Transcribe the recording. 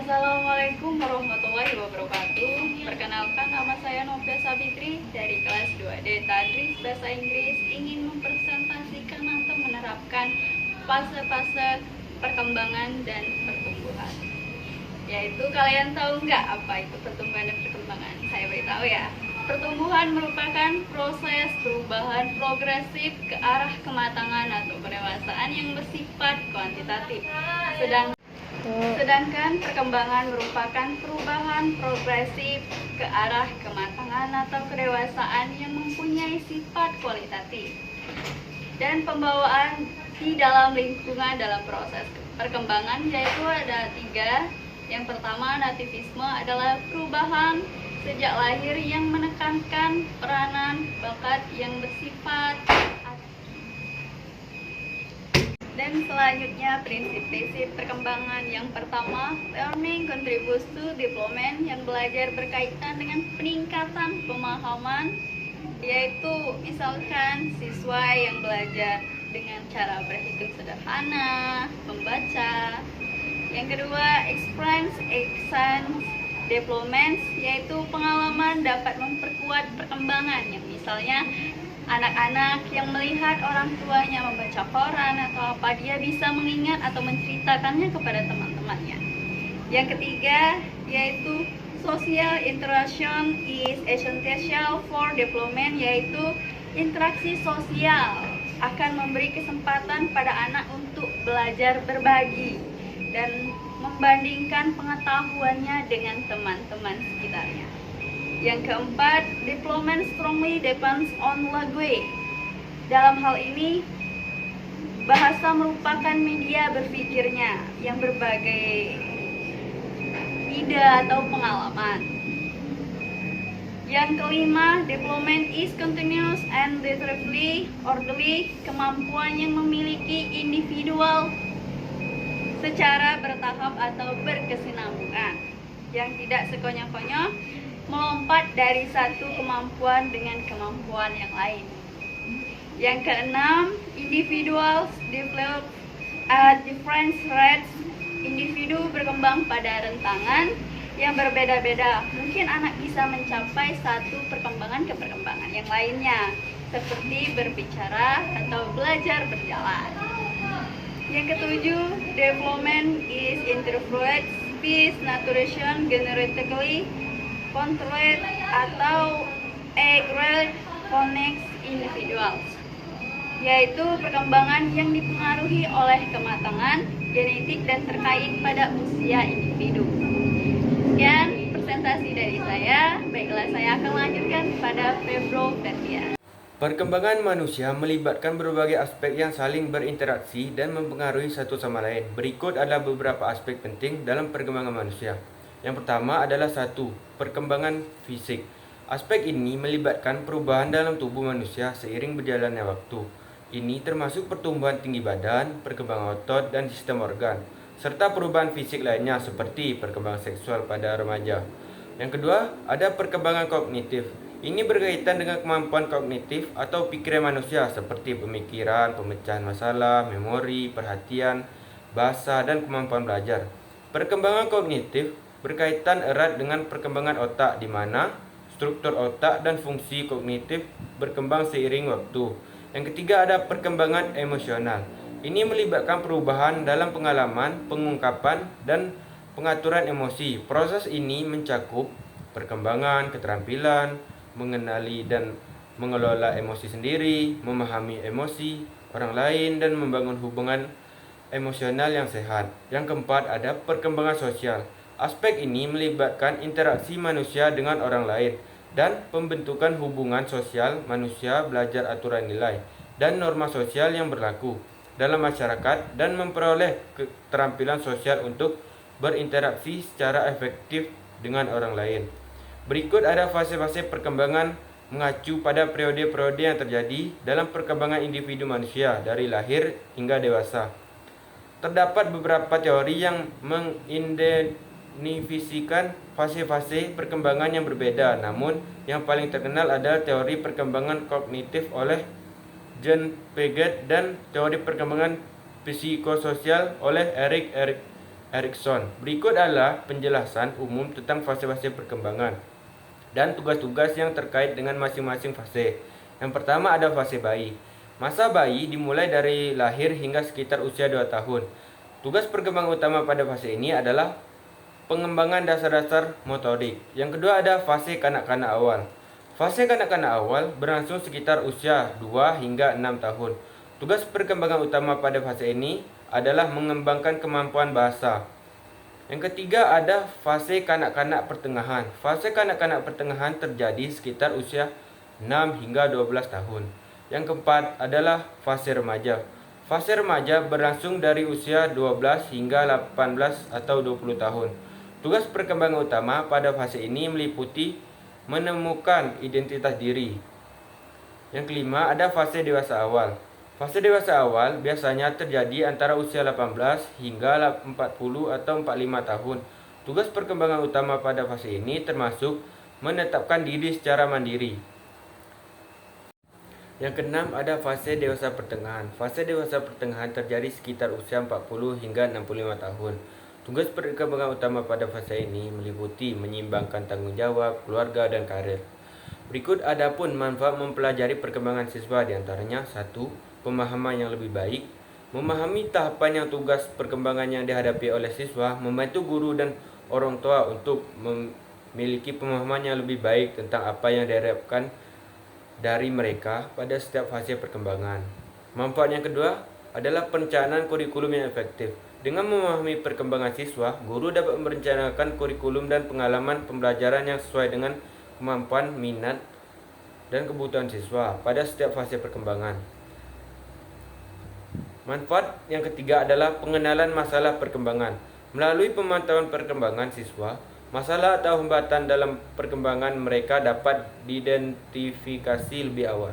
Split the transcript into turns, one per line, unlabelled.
Assalamualaikum warahmatullahi wabarakatuh. Perkenalkan, nama saya Novia Sabitri dari kelas 2D Tadris Bahasa Inggris, ingin mempresentasikan atau menerapkan fase-fase perkembangan dan pertumbuhan. Yaitu, kalian tahu nggak apa itu pertumbuhan dan perkembangan? Saya beritahu ya. Pertumbuhan merupakan proses perubahan progresif ke arah kematangan atau pendewasaan yang bersifat kuantitatif. Sedangkan perkembangan merupakan perubahan progresif ke arah kematangan atau kedewasaan yang mempunyai sifat kualitatif. Dan pembawaan di dalam lingkungan dalam proses perkembangan yaitu ada 3. Yang pertama, nativisme adalah perubahan sejak lahir yang menekankan peranan bakat yang bersifat. Dan selanjutnya, prinsip-prinsip perkembangan. Yang pertama, learning contributes to development, yang belajar berkaitan dengan peningkatan pemahaman, yaitu misalkan siswa yang belajar dengan cara berhitung sederhana, membaca. Yang kedua, experience exchange development, yaitu pengalaman dapat memperkuat perkembangan, yang misalnya anak-anak yang melihat orang tuanya membaca koran atau apa, dia bisa mengingat atau menceritakannya kepada teman-temannya. Yang ketiga, yaitu social interaction is essential for development, yaitu interaksi sosial akan memberi kesempatan pada anak untuk belajar berbagi dan membandingkan pengetahuannya dengan teman-teman sekitarnya. Yang keempat, development strongly depends on language. Dalam hal ini, bahasa merupakan media berpikirnya yang berbagai ide atau pengalaman. Yang kelima, development is continuous and relatively orderly, kemampuan yang memiliki individual secara bertahap atau berkesinambungan, yang tidak sekonyong-konyong melompat dari satu kemampuan dengan kemampuan yang lain. Yang keenam, individuals develop at different rates. Individu berkembang pada rentangan yang berbeda-beda. Mungkin anak bisa mencapai satu perkembangan ke perkembangan yang lainnya, seperti berbicara atau belajar berjalan. Yang ketujuh, development is interfered speech naturation genetically controlled atau agreed connects individuals, yaitu perkembangan yang dipengaruhi oleh kematangan genetik dan terkait pada usia individu. Sekian presentasi dari saya. Baiklah, saya akan lanjutkan pada Febro Ferdian.
Perkembangan manusia melibatkan berbagai aspek yang saling berinteraksi dan mempengaruhi satu sama lain. Berikut adalah beberapa aspek penting dalam perkembangan manusia. Yang pertama adalah 1. Perkembangan fisik. Aspek ini melibatkan perubahan dalam tubuh manusia seiring berjalannya waktu. Ini termasuk pertumbuhan tinggi badan, perkembangan otot dan sistem organ, serta perubahan fisik lainnya seperti perkembangan seksual pada remaja. Yang kedua, ada perkembangan kognitif. Ini berkaitan dengan kemampuan kognitif atau pikiran manusia seperti pemikiran, pemecahan masalah, memori, perhatian, bahasa, dan kemampuan belajar. Perkembangan kognitif berkaitan erat dengan perkembangan otak, di mana struktur otak dan fungsi kognitif berkembang seiring waktu. Yang ketiga ada perkembangan emosional. Ini melibatkan perubahan dalam pengalaman, pengungkapan, dan pengaturan emosi. Proses ini mencakup perkembangan keterampilan, mengenali dan mengelola emosi sendiri, memahami emosi orang lain, dan membangun hubungan emosional yang sehat. Yang keempat ada perkembangan sosial. Aspek ini melibatkan interaksi manusia dengan orang lain dan pembentukan hubungan sosial. Manusia belajar aturan nilai dan norma sosial yang berlaku dalam masyarakat dan memperoleh keterampilan sosial untuk berinteraksi secara efektif dengan orang lain. Berikut ada fase-fase perkembangan mengacu pada periode-periode yang terjadi dalam perkembangan individu manusia dari lahir hingga dewasa. Terdapat beberapa teori yang mengidentifikasikan fase-fase perkembangan yang berbeda, namun yang paling terkenal adalah teori perkembangan kognitif oleh John Piaget dan teori perkembangan psikososial oleh Erik Erikson. Berikut adalah penjelasan umum tentang fase-fase perkembangan dan tugas-tugas yang terkait dengan masing-masing fase. Yang pertama ada fase bayi. Masa bayi dimulai dari lahir hingga sekitar usia 2 tahun. Tugas perkembangan utama pada fase ini adalah pengembangan dasar-dasar motorik. Yang kedua ada fase kanak-kanak awal. Fase kanak-kanak awal berlangsung sekitar usia 2 hingga 6 tahun. Tugas perkembangan utama pada fase ini adalah mengembangkan kemampuan bahasa. Yang ketiga ada fase kanak-kanak pertengahan. Fase kanak-kanak pertengahan terjadi sekitar usia 6 hingga 12 tahun. Yang keempat adalah fase remaja. Fase remaja berlangsung dari usia 12 hingga 18 atau 20 tahun. Tugas perkembangan utama pada fase ini meliputi menemukan identitas diri. Yang kelima ada fase dewasa awal. Fase dewasa awal biasanya terjadi antara usia 18 hingga 40 atau 45 tahun. Tugas perkembangan utama pada fase ini termasuk menetapkan diri secara mandiri. Yang keenam ada fase dewasa pertengahan. Fase dewasa pertengahan terjadi sekitar usia 40 hingga 65 tahun. Tugas perkembangan utama pada fase ini meliputi menyeimbangkan tanggung jawab, keluarga, dan karir. Berikut adapun manfaat mempelajari perkembangan siswa, diantaranya 1. Pemahaman yang lebih baik. Memahami tahapan yang tugas perkembangan yang dihadapi oleh siswa membantu guru dan orang tua untuk memiliki pemahaman yang lebih baik tentang apa yang diharapkan dari mereka pada setiap fase perkembangan. Manfaat yang kedua adalah perencanaan kurikulum yang efektif. Dengan memahami perkembangan siswa, guru dapat merencanakan kurikulum dan pengalaman pembelajaran yang sesuai dengan kemampuan, minat, dan kebutuhan siswa pada setiap fase perkembangan. Manfaat yang ketiga adalah pengenalan masalah perkembangan. Melalui pemantauan perkembangan siswa, masalah atau hambatan dalam perkembangan mereka dapat diidentifikasi lebih awal.